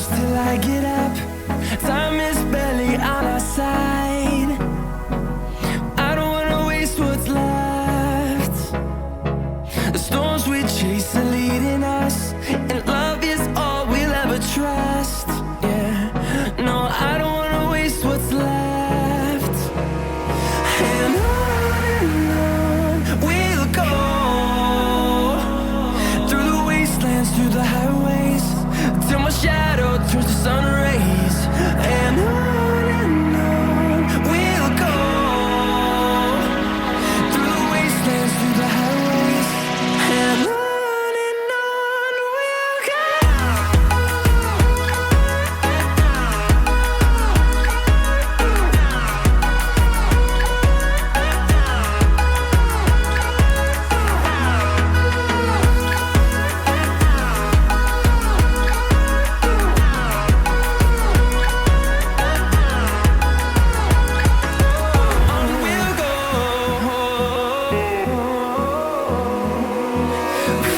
close till I get up. Time is barely on our side. I don't wanna waste what's left. The storms we chase are leading us, and love is all we'll ever trust. Yeah, no, I don't wanna waste what's left. And on we'll go, through the wastelands, through the highways, till my shadow turns to sun rays. And on we'll go, through the wastelands, through the highways, and on we'll go.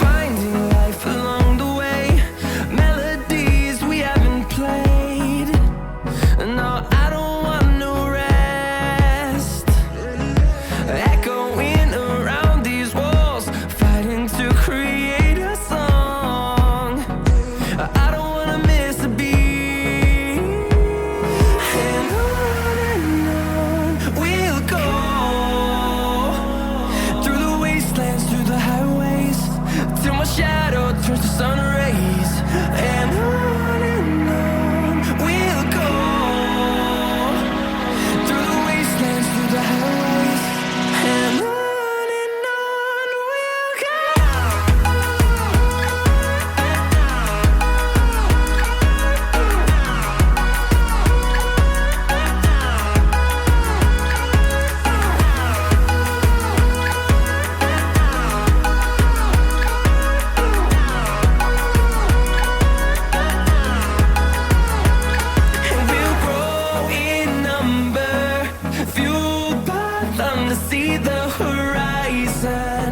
Finding life along the way, melodies we haven't played. No, I don't want no rest. Echoing around these walls, fighting to create a song. I don't wanna miss a beat. And on we'll go, through the wastelands, through the highways, till my shadow turns to sun rays. And on we'll go, through the wastelands, through the highways, and on we'll go. And we'll grow in number, fueled by them to see the horizon,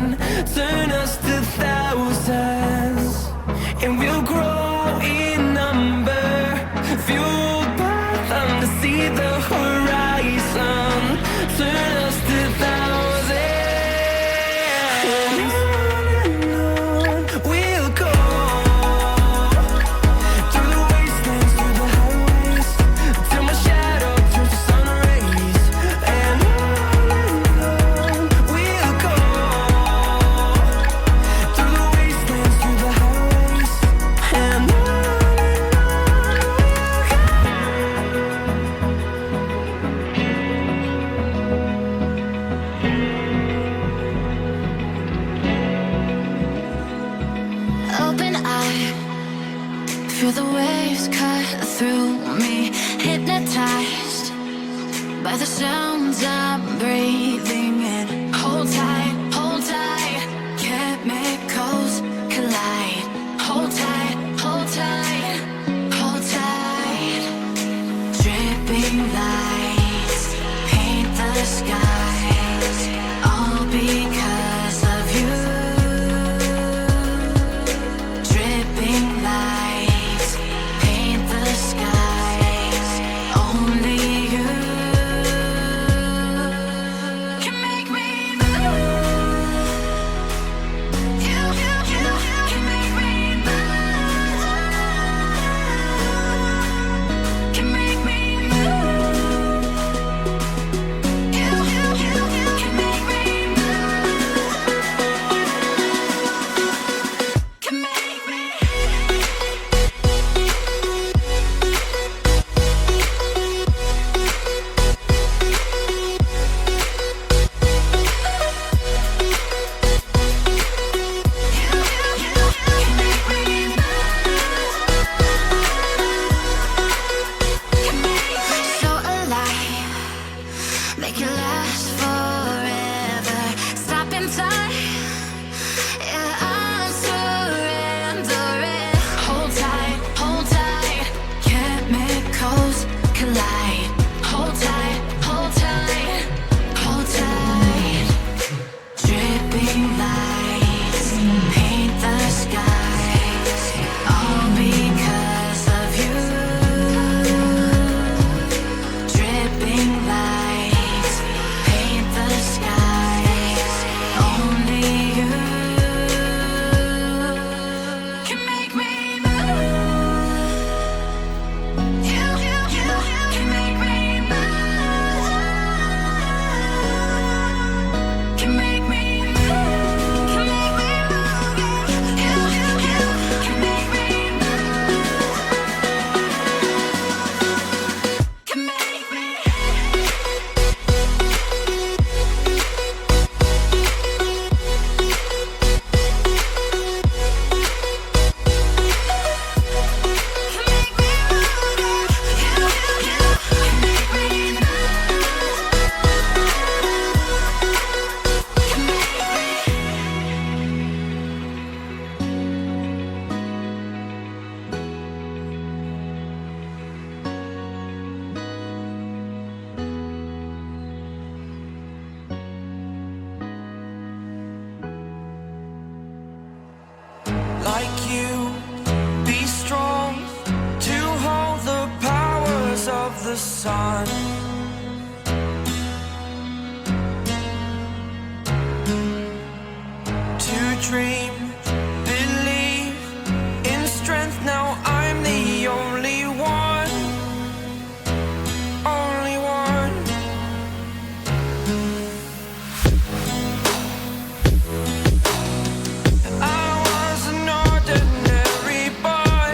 turn us to thousands. And we'll grow in number, fueled by them to see the horizon, turn us to thousands. And on we'll go, through the wastelands, through the highways, till my shadow turns to sun rays. And on we'll go, through the wastelands, through the highways, and on we'll go. Open eye, feel the waves cut through me, hypnotized by the sounds I'm breathing in. Hold tight, chemicals collide. Hold tight, hold tight, hold tight. Dripping lights paint the skies, all because of you. Dripping lights paint the skies, only you can make me move. You can make me move. Can make me move. You sun. To dream, believe in strength. Now I'm the only one, only one. I was an ordinary boy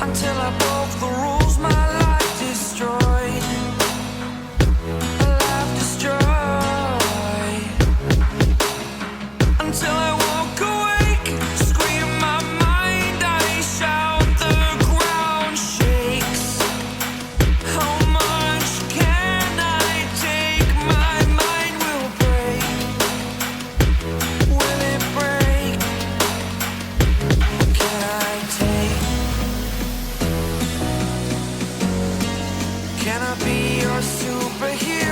until I broke the rules. My life destroyed, a life destroyed. Until I walk awake, scream my mind, I shout, the ground shakes. How much can I take? My mind will break. Will it break? Can I take? Can I be your superhero?